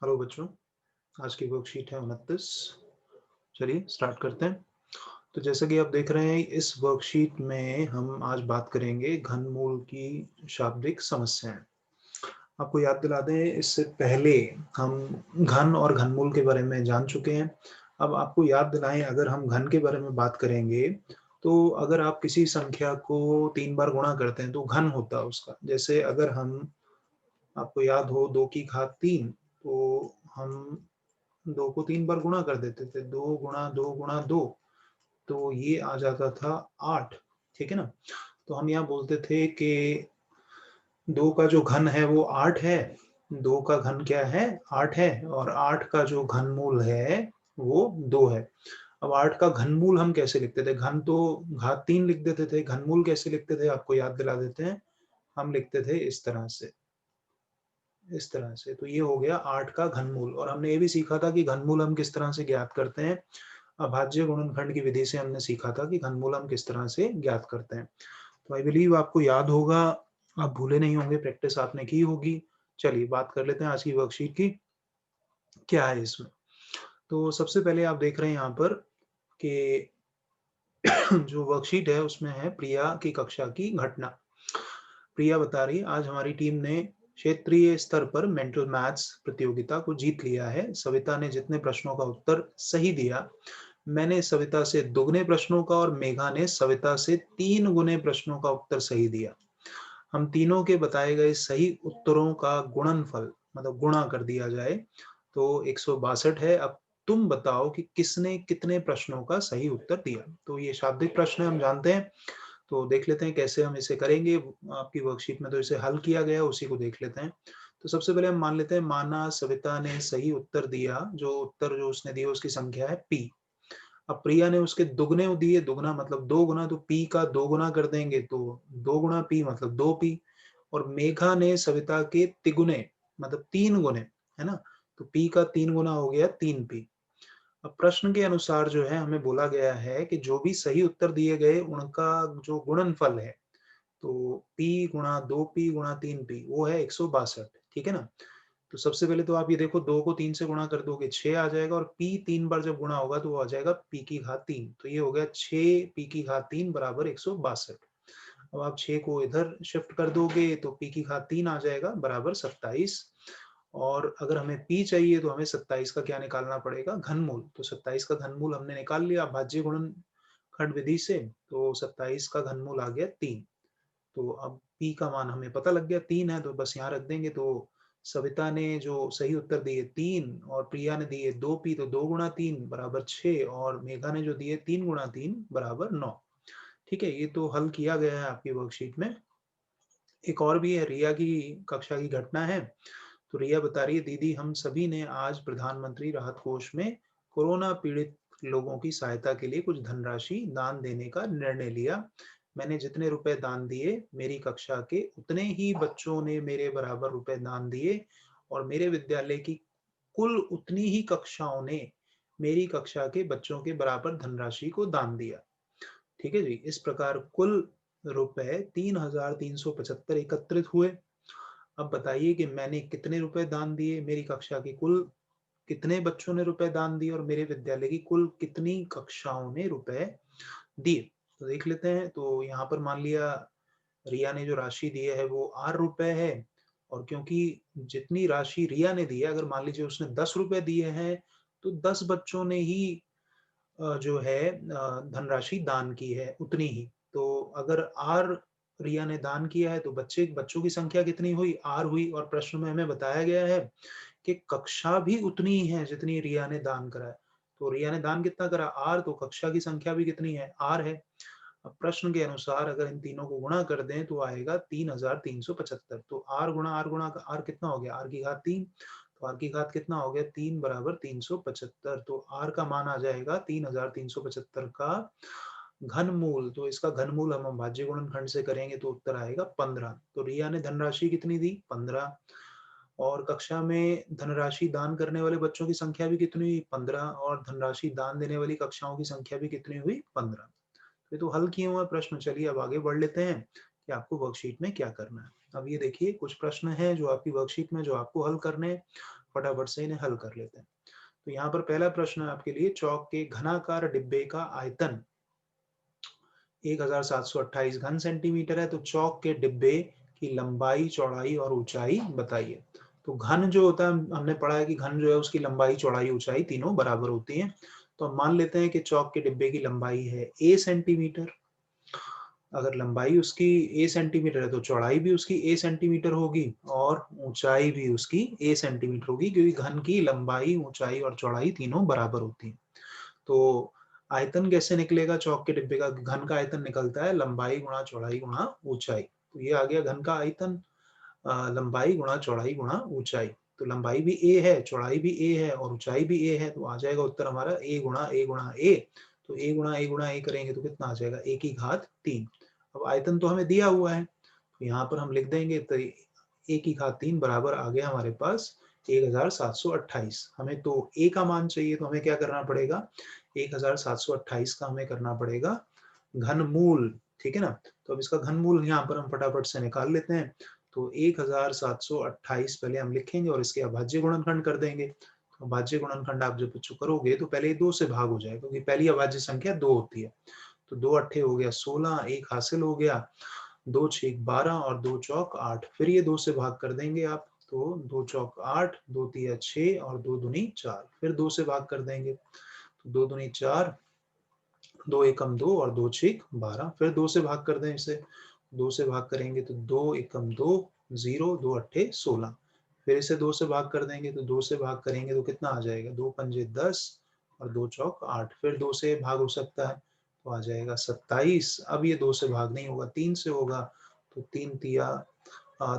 Hello बच्चों, आज की वर्कशीट है 29। चलिए स्टार्ट करते हैं। तो जैसा कि आप देख रहे हैं, इस वर्कशीट में हम आज बात करेंगे घनमूल की शाब्दिक समस्याएं। आपको याद दिला दें, इससे पहले हम घन और घनमूल के बारे में जान चुके हैं। अब आपको याद दिलाएं, अगर हम घन के बारे में बात करेंगे, तो अगर आप किसी संख्या को 3 बार गुणा करते हैं तो घन होता है उसका। जैसे अगर हम आपको याद हो 2 की घात 3, तो हम 2 को 3 बार गुणा कर देते थे, 2 गुणा 2 गुणा 2, तो ये आ जाता था 8, ठीक है ना? तो हम यहाँ बोलते थे कि 2 का जो घन है वो 8 है, 2 का घन क्या है? 8 है, और 8 का जो घनमूल है वो 2 है। अब 8 का घनमूल हम कैसे लिखते थे? घन तो घात 3 लिख देते थे, घनमूल कैसे लिखते थे? आपको याद दिला देते हैं। हम लिखते थे इस तरह से, इस तरह से। तो ये हो गया 8 का घनमूल, और हमने ये भी सीखा था कि घनमूल हम किस तरह से ज्ञात करते हैं। अभाज्य गुणनखंड की विधि से हमने सीखा था कि घनमूल हम किस तरह से ज्ञात करते हैं। तो आई बिलीव आपको याद होगा, आप भूले नहीं होंगे, प्रैक्टिस आपने की होगी। चलिए बात कर लेते हैं आज की वर्कशीट की, क्या है इसमें। तो सबसे पहले आप देख रहे हैं यहाँ पर कि जो वर्कशीट है उसमें है प्रिया की कक्षा की घटना। प्रिया बता रही है, आज हमारी टीम ने क्षेत्रीय स्तर पर मेंटल मैथ्स प्रतियोगिता को जीत लिया है। सविता ने जितने प्रश्नों का उत्तर सही दिया, मैंने सविता से दुगने प्रश्नों का और मेघा ने सविता से 3 गुने प्रश्नों का उत्तर सही दिया। हम तीनों के बताए गए सही उत्तरों का गुणनफल, मतलब गुणा कर दिया जाए, तो 162 है। अब तुम बताओ कि किसने कितने प्रश्नों का सही उत्तर दिया। तो ये शाब्दिक प्रश्न है, हम जानते हैं। तो देख लेते हैं कैसे हम इसे करेंगे। आपकी वर्कशीट में तो इसे हल किया गया है, उसी को देख लेते हैं। तो सबसे पहले हम मान लेते हैं, माना सविता ने सही उत्तर दिया, जो उत्तर जो उसने दिया उसकी संख्या है पी। अब प्रिया ने उसके दुगने दिए, दुगना मतलब 2 गुना, तो पी का 2 गुना कर देंगे तो 2 गुना पी मतलब 2 पी। और मेघा ने सविता के तिगुने मतलब 3 गुने, है ना? तो पी का 3 गुना हो गया 3 पी। अब प्रश्न के अनुसार जो है हमें बोला गया है कि जो भी सही उत्तर दिए गए उनका जो गुणनफल है, तो P गुणा 2P गुणा 3P वो है 162, ठीक है ना? तो सबसे पहले तो आप ये देखो, 2 को 3 से गुणा कर दोगे 6 आ जाएगा, और P 3 बार जब गुणा होगा तो वो आ जाएगा P की घात 3। तो ये हो गया 6 P की घात 3 बराबर 162। अब आप 6 को इधर शिफ्ट कर दोगे तो P की घात 3 आ जाएगा बराबर 27। और अगर हमें P चाहिए तो हमें 27 का क्या निकालना पड़ेगा? घनमूल। तो 27 का घनमूल हमने निकाल लिया भाज्य गुणनखंड विधि से, तो 27 का घनमूल आ गया 3। तो अब P का मान हमें पता लग गया 3 है, तो बस यहाँ रख देंगे। तो सविता ने जो सही उत्तर दिए 3, और प्रिया ने दिए 2P, तो 2 गुणा 3 बराबर 6, और मेघा ने जो दिए 3 गुणा 3 बराबर 9। ठीक है, ये तो हल किया गया है आपकी वर्कशीट में। एक और भी है, रिया की कक्षा की घटना है। तो रिया बता रही है, दीदी हम सभी ने आज प्रधानमंत्री राहत कोष में कोरोना पीड़ित लोगों की सहायता के लिए कुछ धनराशि दान देने का निर्णय लिया। मैंने जितने रुपए दान दिए, मेरी कक्षा के उतने ही बच्चों ने मेरे बराबर रुपए दान दिए, और मेरे विद्यालय की कुल उतनी ही कक्षाओं ने मेरी कक्षा के बच्चों के बराबर धनराशि को दान दिया। ठीक है जी, इस प्रकार कुल रुपए 3,375 एकत्रित हुए। अब बताइए कि मैंने कितने रुपए दान दिए, मेरी कक्षा की कुल कितने बच्चों ने रुपए दान दिए, और मेरे विद्यालय की कुल कितनी कक्षाओं ने रुपए दिए। तो देख लेते हैं। तो यहाँ पर मान लिया रिया ने जो राशि दी है वो 8 रुपए है, और क्योंकि जितनी राशि रिया ने दी है, अगर मान लीजिए उसने 10 रुपए दिए हैं, तो 10 बच्चों ने ही जो है धनराशि दान की है उतनी ही। तो अगर आर रिया ने दान किया है तो बच्चों की संख्या कितनी हुई? आर हुई। और प्रश्न में हमें बताया गया है कि कक्षा भी उतनी ही है जितनी रिया ने दान करा है। तो रिया ने दान कितना करा? आर, तो कक्षा की संख्या भी कितनी है? आर है। अब प्रश्न के अनुसार अगर इन तीनों को गुणा कर दें तो आएगा 3,375। तो आर गुणा आर कितना हो गया? आर की घात 3। तो आर की घात कितना हो गया? 3 बराबर 375। तो आर का मान आ जाएगा 3,375 का घनमूल। तो इसका घनमूल हम अभाज्य गुणनखंड से करेंगे तो उत्तर आएगा 15। तो रिया ने धनराशि कितनी दी? 15। और कक्षा में धनराशि दान करने वाले बच्चों की संख्या भी कितनी हुई? 15। और धनराशि दान देने वाली कक्षाओं की संख्या भी कितनी हुई? 15। ये तो हल किए हुए प्रश्न। चलिए अब आगे बढ़ लेते हैं कि आपको वर्कशीट में क्या करना है। अब ये देखिए, कुछ प्रश्न हैं जो आपकी वर्कशीट में जो आपको हल करने हैं। फटाफट से इन्हें हल कर लेते हैं। तो यहाँ पर पहला प्रश्न है आपके लिए, चौक के घनाकार डिब्बे का आयतन 1728 घन सेंटीमीटर है, तो चौक के डिब्बे की लंबाई, चौड़ाई और ऊंचाई बताइए। तो घन जो होता है, हमने पढ़ा है कि घन जो है उसकी लंबाई, चौड़ाई, ऊंचाई तीनों बराबर होती हैं। तो हम मान लेते हैं कि चौक के डिब्बे की लंबाई है a सेंटीमीटर। अगर लंबाई उसकी a सेंटीमीटर है तो चौड़ाई भी उसकी a सेंटीमीटर होगी और ऊंचाई भी उसकी a सेंटीमीटर होगी, क्योंकि घन की लंबाई, ऊंचाई और चौड़ाई तीनों बराबर होती है। तो आयतन कैसे निकलेगा चौक के डिब्बे का? घन का आयतन निकलता है लंबाई गुणा चौड़ाई गुणा ऊंचाई। तो ये आ गया घन का आयतन, लंबाई गुणा चौड़ाई गुणा ऊंचाई। तो लंबाई भी a है, चौड़ाई भी a है और ऊंचाई भी a है, तो आ जाएगा उत्तर हमारा a गुणा a गुणा a। तो a गुणा a गुणा a करेंगे तो कितना आ जाएगा? a की घात 3। अब आयतन तो हमें दिया हुआ है, तो यहाँ पर हम लिख देंगे, तो a की घात 3 बराबर आ गया हमारे पास 1728। हमें तो a का मान चाहिए, तो हमें क्या करना पड़ेगा? 1728 का हमें करना पड़ेगा घनमूल, ठीक है ना। तो अब इसका घनमूल यहाँ पर हम फटाफट से निकाल लेते हैं। तो 1728 पहले हम लिखेंगे और इसके अभाज्य गुणनखंड कर देंगे। तो अभाज्य गुणनखंड आप जब बच्चों करोगे तो पहले 2 से भाग हो जाएगा, क्योंकि पहली अभाज्य संख्या 2 होती है। तो 2 अट्ठे हो गया 16, 1 हासिल हो गया, 2 छेक 12 और 2 चौक 8। फिर ये 2 से भाग कर देंगे आप, तो 2 चौक 8, 2 तिया 6 और 2 दूनी 4। फिर 2 से भाग कर देंगे, तो 2 दूनी 4, 2 एकम 2 और 2 छेक 12। फिर 2 से भाग कर दें इसे, 2 से भाग करेंगे तो 2 एकम 2, 0, 2 अट्ठे 16। फिर इसे 2 से भाग कर देंगे, तो 2 से भाग करेंगे तो कितना आ जाएगा? 2 पंजे 10 और 2 चौक 8। फिर 2 से भाग हो सकता है, तो आ जाएगा 27। अब ये 2 से भाग नहीं होगा, 3 से होगा। तो 3 तिया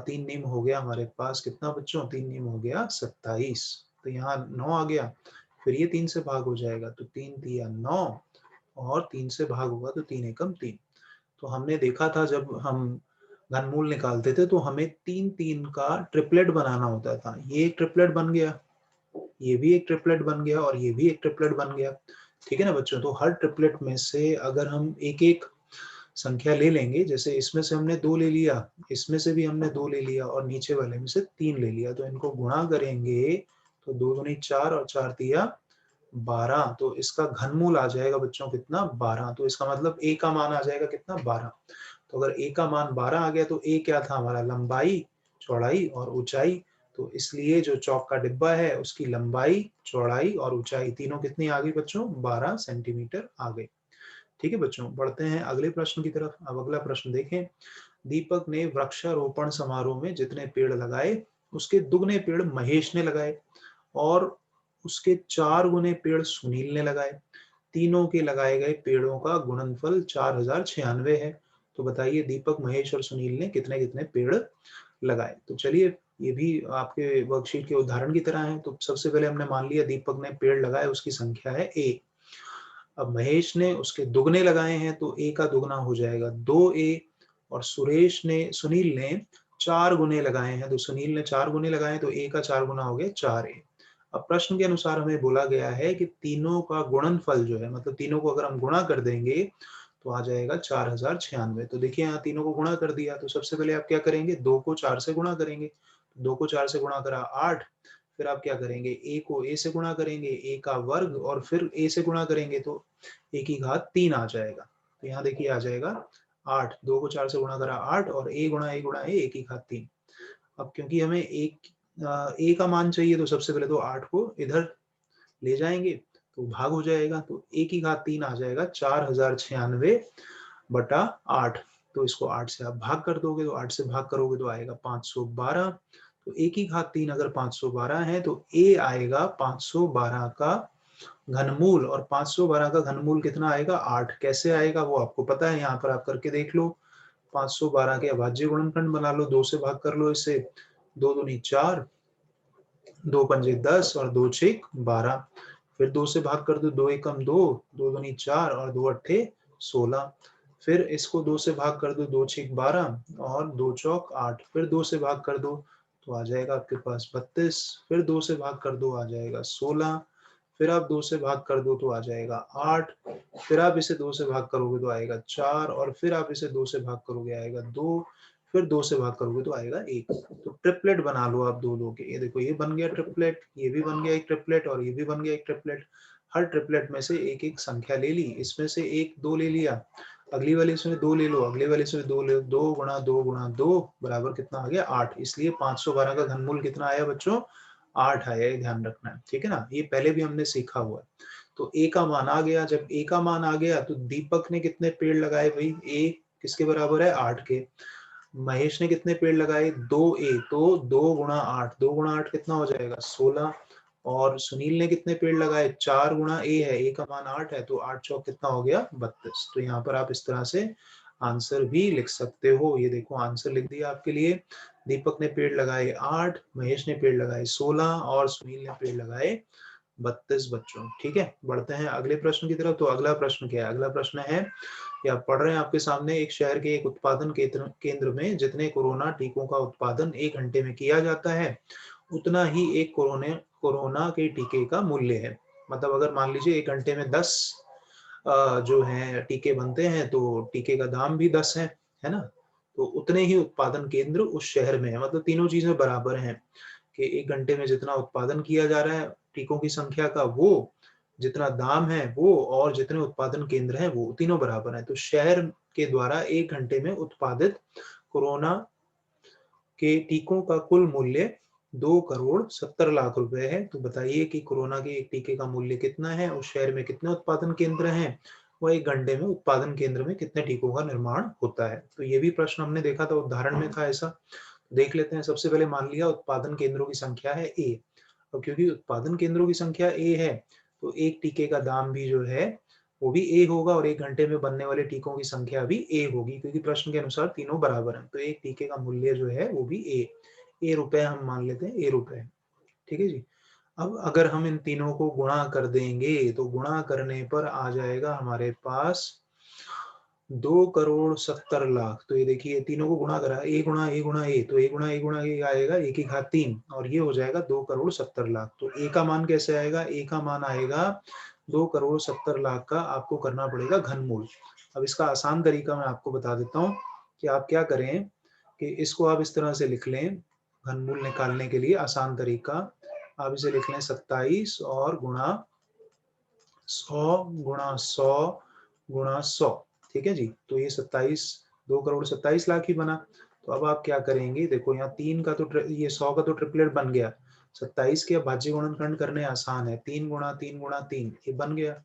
3 नीम हो गया हमारे पास कितना बच्चों? 3 नीम हो गया 27। तो यहाँ 9 आ गया। फिर ये 3 से भाग हो जाएगा, तो 3 तिया 9 और 3 से भाग होगा तो 3 एकम 3। तो हमने देखा था जब हम घनमूल निकालते थे तो हमें 3-3 का ट्रिपलेट बनाना होता था। ये एक ट्रिपलेट बन गया, ये भी एक ट्रिपलेट बन गया और ये भी एक ट्रिपलेट बन गया, ठीक है ना बच्चों। तो हर ट्रिपलेट में से अगर हम एक एक संख्या ले लेंगे, जैसे इसमें से हमने 2 ले लिया, इसमें से भी हमने 2 ले लिया और नीचे वाले में से 3 ले लिया, तो इनको गुणा करेंगे तो 2 दूनी 4 और 4 तिया 12। तो इसका घनमूल आ जाएगा बच्चों कितना? 12। तो इसका मतलब a का मान आ जाएगा कितना? 12। तो अगर a का मान 12 आ गया तो a क्या था हमारा? लंबाई, चौड़ाई और ऊंचाई। तो इसलिए जो चौक का डिब्बा है उसकी लंबाई, चौड़ाई और ऊंचाई तीनों कितनी आ गई बच्चों? 12 सेंटीमीटर आ गई। ठीक है बच्चों, बढ़ते हैं अगले प्रश्न की तरफ। अब अगला प्रश्न देखें। दीपक ने वृक्षारोपण समारोह में जितने पेड़ लगाए उसके दुगने पेड़ महेश ने लगाए और उसके 4 गुने पेड़ सुनील ने लगाए। तीनों के लगाए गए पेड़ों का गुणनफल 4096 है। तो बताइए दीपक, महेश और सुनील ने कितने कितने पेड़ लगाए। तो चलिए, ये भी आपके वर्कशीट के उदाहरण की तरह है। तो सबसे पहले हमने मान लिया दीपक ने पेड़ लगाए, उसकी संख्या है a। अब महेश ने उसके दुगने लगाए हैं तो a का दुगना हो जाएगा 2a और सुनील ने 4 गुने लगाए हैं, तो सुनील ने 4 गुने लगाए तो a का 4 गुना हो गया 4a। अब प्रश्न के अनुसार हमें बोला गया है कि तीनों का गुणनफल जो है, मतलब तीनों को अगर हम गुणा कर देंगे तो आ जाएगा 4096। तो देखिए यहाँ तीनों को गुणा कर दिया, तो सबसे पहले आप क्या करेंगे? 2 को 4 से गुणा करेंगे। 2 को 4 से गुणा करा 8। फिर आप क्या करेंगे? a को a से गुणा करेंगे, a का वर्ग, और फिर a से गुणा करेंगे तो a की घात 3 आ जाएगा। तो यहाँ देखिए आ जाएगा 8। 2 को 4 से गुणा करा 8 और a गुणा a गुणा a की घात 3। अब क्योंकि हमें a का मान चाहिए तो सबसे पहले तो 8 को इधर ले जाएंगे तो भाग हो जाएगा, तो a की घात 3 आ जाएगा 4096 बटा 8। तो इसको 8 से आप भाग कर दोगे, तो 8 से भाग करोगे तो आएगा 512। तो a की घात 3 अगर 512 है तो a आएगा 512 का घनमूल, और 512 का घनमूल कितना आएगा? 8। कैसे आएगा वो आपको पता है, यहाँ पर आप करके देख लो। 512 के अभाज्य गुणनखंड बना लो, 2 से भाग कर लो इसे, 2 दूनी 4, 2 पंजे 10 और 2 छेक 12। फिर 2 से भाग कर दो, 2 एकम 2, 2 दूनी 4 और 2 अट्ठे 16। फिर इसको 2 से भाग कर दो, 2 छेक 12 और 2 चौक 8। फिर 2 से भाग कर दो तो आ जाएगा आपके पास 32। फिर 2 से भाग कर दो आ जाएगा 16। फिर आप 2 से भाग कर दो तो आ जाएगा 8। फिर आप इसे 2 से भाग करोगे तो आएगा 4 और फिर आप इसे 2 से भाग करोगे आएगा 2। फिर 2 से भाग करोगे तो आएगा 1। तो ट्रिपलेट बना लो आप 2 के। ये देखो ये बन गया ट्रिपलेट, ये भी बन गया एक ट्रिपलेट और ये भी बन गया एक ट्रिपलेट। हर ट्रिपलेट में से एक एक संख्या ले ली, इसमें से 1 2 ले लिया, अगली वाले इसमें 2 ले लो, अगले वाले इसमें 2 ले लो, 2 गुणा 2 गुणा 2 बराबर कितना आ गया 8। इसलिए 512 का घनमूल कितना आया बच्चों, 8 आया, ये ध्यान रखना है, ठीक है ना। ये पहले भी हमने सीखा हुआ है। तो ए का मान आ गया, जब ए का मान आ गया तो दीपक ने कितने पेड़ लगाए भाई, ए किसके बराबर है 8 के। महेश ने कितने पेड़ लगाए 2a, तो 2 गुणा 8, 2 गुणा 8 कितना हो जाएगा 16। और सुनील ने कितने पेड़ लगाए 4 गुणा a है, a का मान 8 है, तो 8 चौक कितना हो गया 32। तो यहाँ पर आप इस तरह से आंसर भी लिख सकते हो। ये देखो आंसर लिख दिया आपके लिए। दीपक ने पेड़ लगाए 8, महेश ने पेड़ लगाए 16 और सुनील ने पेड़ लगाए 32 बच्चों। ठीक है, बढ़ते हैं अगले प्रश्न की तरफ। तो अगला प्रश्न क्या है, अगला प्रश्न है कि आप पढ़ रहे हैं आपके सामने, एक शहर के एक उत्पादन केंद्र में जितने कोरोना टीकों का उत्पादन 1 घंटे में किया जाता है, उतना ही एक कोरोना के टीके का मूल्य है। मतलब अगर मान लीजिए 1 घंटे में 10 जो है टीके बनते हैं, तो टीके का दाम भी 10 है ना। तो उतने ही उत्पादन केंद्र उस शहर में है, मतलब तीनों चीजें बराबर हैं कि 1 घंटे में जितना उत्पादन किया जा रहा है टीकों की संख्या का, वो जितना दाम है वो, और जितने उत्पादन केंद्र हैं वो तीनों बराबर हैं। तो शहर के द्वारा 1 घंटे में उत्पादित कोरोना के टीकों का कुल मूल्य 2 करोड़ 70 लाख रुपए है। तो बताइए कि कोरोना के एक टीके का मूल्य कितना है, उस शहर में कितने उत्पादन केंद्र हैं, वह 1 घंटे में उत्पादन केंद्र में कितने टीकों का निर्माण होता है। तो ये भी प्रश्न हमने देखा था, उदाहरण में था ऐसा। देख लेते हैं। सबसे पहले मान लिया उत्पादन केंद्रों की संख्या है ए। और क्योंकि उत्पादन केंद्रों की संख्या ए है, तो एक टीके का दाम भी जो है वो भी ए होगा, और 1 घंटे में बनने वाले टीकों की संख्या भी ए होगी, क्योंकि प्रश्न के अनुसार तीनों बराबर हैं। तो एक टीके का मूल्य जो है वो भी ए रुपए हम मान लेते हैं, ए रुपए। ठीक है जी। अब अगर हम इन तीनों को गुणा कर देंगे, तो गुणा करने पर आ जाएगा हमारे पास 2 करोड़ 70 लाख। तो ये देखिए तीनों को गुणा करा, ए गुणा ए गुणा ए, तो ए गुणा ए गुणा ए आएगा 1 की घात 3, और ये हो जाएगा 2 करोड़ 70 लाख। तो ए का मान कैसे आएगा, ए का मान आएगा 2 करोड़ 70 लाख का आपको करना पड़ेगा घनमूल। अब इसका आसान तरीका मैं आपको बता देता हूँ कि आप क्या करें कि इसको आप इस तरह से लिख लें। घनमूल निकालने के लिए आसान तरीका, आप इसे लिख लें 27 और गुणा 100 गुणा 100 गुणा 100। ठीक है जी। तो ये 27, 2 करोड़ 27 लाख ही बना। तो अब आप क्या करेंगे, देखो यहाँ 3 का तो ये 100 का तो ट्रिपलेट बन गया। 27 के भाज्य गुणनखंड करने आसान है, 3 गुणा 3 गुणा 3 ये बन गया,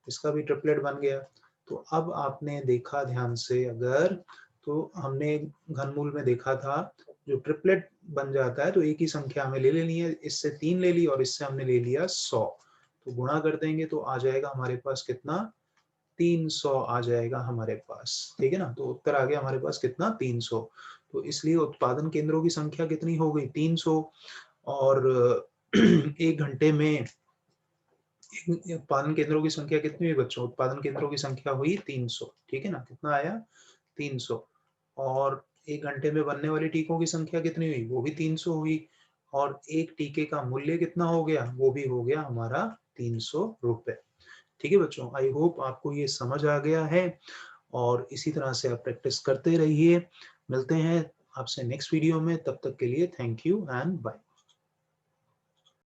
इसका भी ट्रिपलेट बन गया। तो अब आपने देखा ध्यान से अगर, तो हमने घनमूल में देखा था जो ट्रिपलेट बन जाता है तो एक ही संख्या हमें ले लेनी है। इससे 3 ले ली और इससे हमने ले लिया 100। तो गुणा कर देंगे तो आ जाएगा हमारे पास कितना, 300 आ जाएगा हमारे पास। ठीक है ना। तो उत्तर आ गया हमारे पास कितना, 300। तो इसलिए उत्पादन केंद्रों की संख्या कितनी हो गई 300, और 1 घंटे में उत्पादन केंद्रों की संख्या कितनी हुई बच्चों, उत्पादन केंद्रों की संख्या हुई 300। ठीक है ना, कितना आया 300। और 1 घंटे में बनने वाली टीकों की संख्या कितनी हुई, वो भी 300 हुई। और एक टीके का मूल्य कितना हो गया, वो भी हो गया हमारा 300 रुपए। ठीक है बच्चों, आई होप आपको ये समझ आ गया है, और इसी तरह से आप प्रैक्टिस करते रहिए। मिलते हैं आपसे नेक्स्ट वीडियो में, तब तक के लिए थैंक यू एंड बाय।